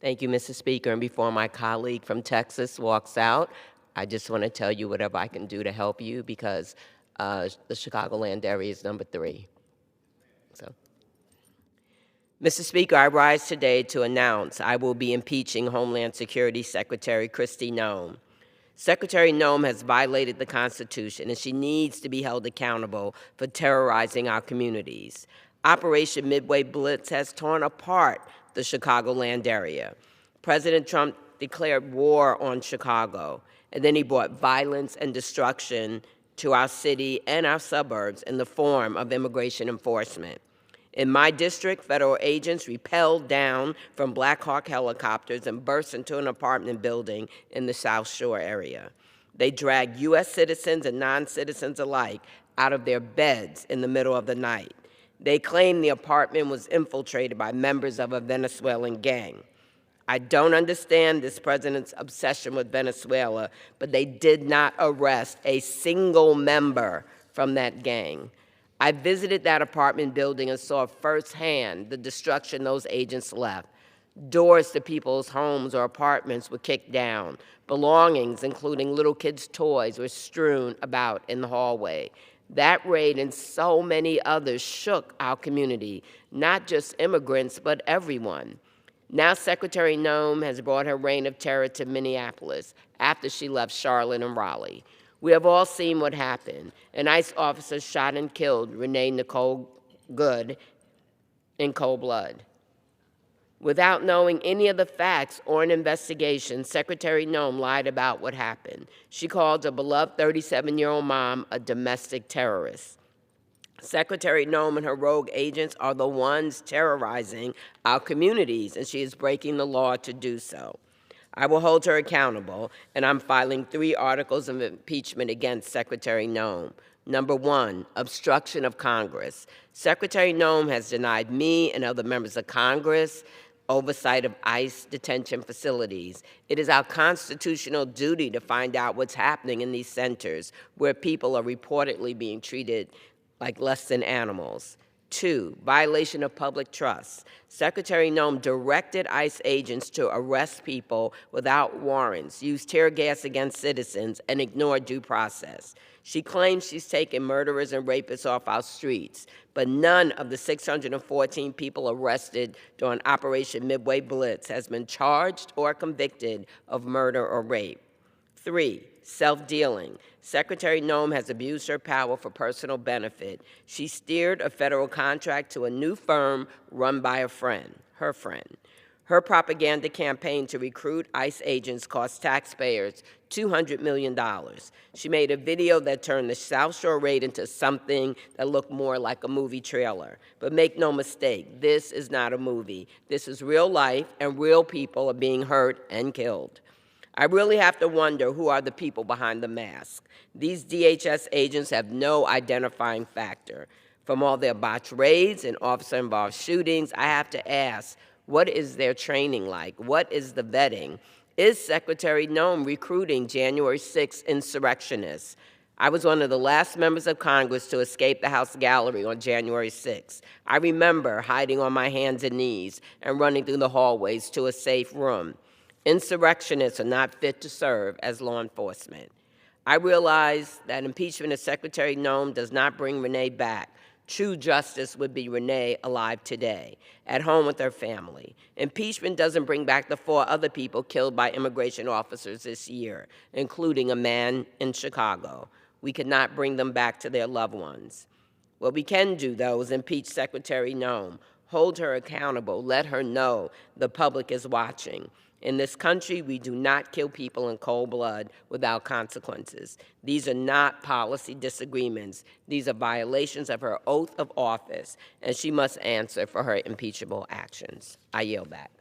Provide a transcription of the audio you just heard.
Thank you, Mr. Speaker. And before my colleague from Texas walks out, I just want to tell you whatever I can do to help you because the Chicagoland area is number 3. So, Mr. Speaker, I rise today to announce I will be impeaching Homeland Security Secretary Kristi Noem. Secretary Noem has violated the Constitution, and she needs to be held accountable for terrorizing our communities. Operation Midway Blitz has torn apart the Chicagoland area. President Trump declared war on Chicago, and then he brought violence and destruction to our city and our suburbs in the form of immigration enforcement. In my district, federal agents rappelled down from Black Hawk helicopters and burst into an apartment building in the South Shore area. They dragged U.S. citizens and non-citizens alike out of their beds in the middle of the night. They claimed the apartment was infiltrated by members of a Venezuelan gang. I don't understand this president's obsession with Venezuela, but they did not arrest a single member from that gang. I visited that apartment building and saw firsthand the destruction those agents left. Doors to people's homes or apartments were kicked down. Belongings, including little kids' toys, were strewn about in the hallway. That raid and so many others shook our community, not just immigrants, but everyone. Now Secretary Noem has brought her reign of terror to Minneapolis after she left Charlotte and Raleigh. We have all seen what happened. An ICE officer shot and killed Renee Nicole Good in cold blood. Without knowing any of the facts or an investigation, Secretary Noem lied about what happened. She called a beloved 37-year-old mom a domestic terrorist. Secretary Noem and her rogue agents are the ones terrorizing our communities, and she is breaking the law to do so. I will hold her accountable, and I'm filing 3 articles of impeachment against Secretary Noem. Number 1, obstruction of Congress. Secretary Noem has denied me and other members of Congress oversight of ICE detention facilities. It is our constitutional duty to find out what's happening in these centers where people are reportedly being treated like less than animals. 2, violation of public trust. Secretary Noem directed ICE agents to arrest people without warrants, use tear gas against citizens, and ignore due process. She claims she's taken murderers and rapists off our streets, but none of the 614 people arrested during Operation Midway Blitz has been charged or convicted of murder or rape. 3, self-dealing. Secretary Noem has abused her power for personal benefit. She steered a federal contract to a new firm run by a friend, her friend. Her propaganda campaign to recruit ICE agents cost taxpayers $200 million. She made a video that turned the South Shore raid into something that looked more like a movie trailer. But make no mistake, this is not a movie. This is real life, and real people are being hurt and killed. I really have to wonder who are the people behind the mask. These DHS agents have no identifying factor. From all their botched raids and officer-involved shootings, I have to ask, what is their training like? What is the vetting? Is Secretary Noem recruiting January 6th insurrectionists? I was one of the last members of Congress to escape the House gallery on January 6th. I remember hiding on my hands and knees and running through the hallways to a safe room. Insurrectionists are not fit to serve as law enforcement. I realize that impeachment of Secretary Noem does not bring Renee back. True justice would be Renee alive today, at home with her family. Impeachment doesn't bring back the 4 other people killed by immigration officers this year, including a man in Chicago. We cannot bring them back to their loved ones. What we can do, though, is impeach Secretary Noem, hold her accountable, let her know the public is watching. In this country, we do not kill people in cold blood without consequences. These are not policy disagreements. These are violations of her oath of office, and she must answer for her impeachable actions. I yield back.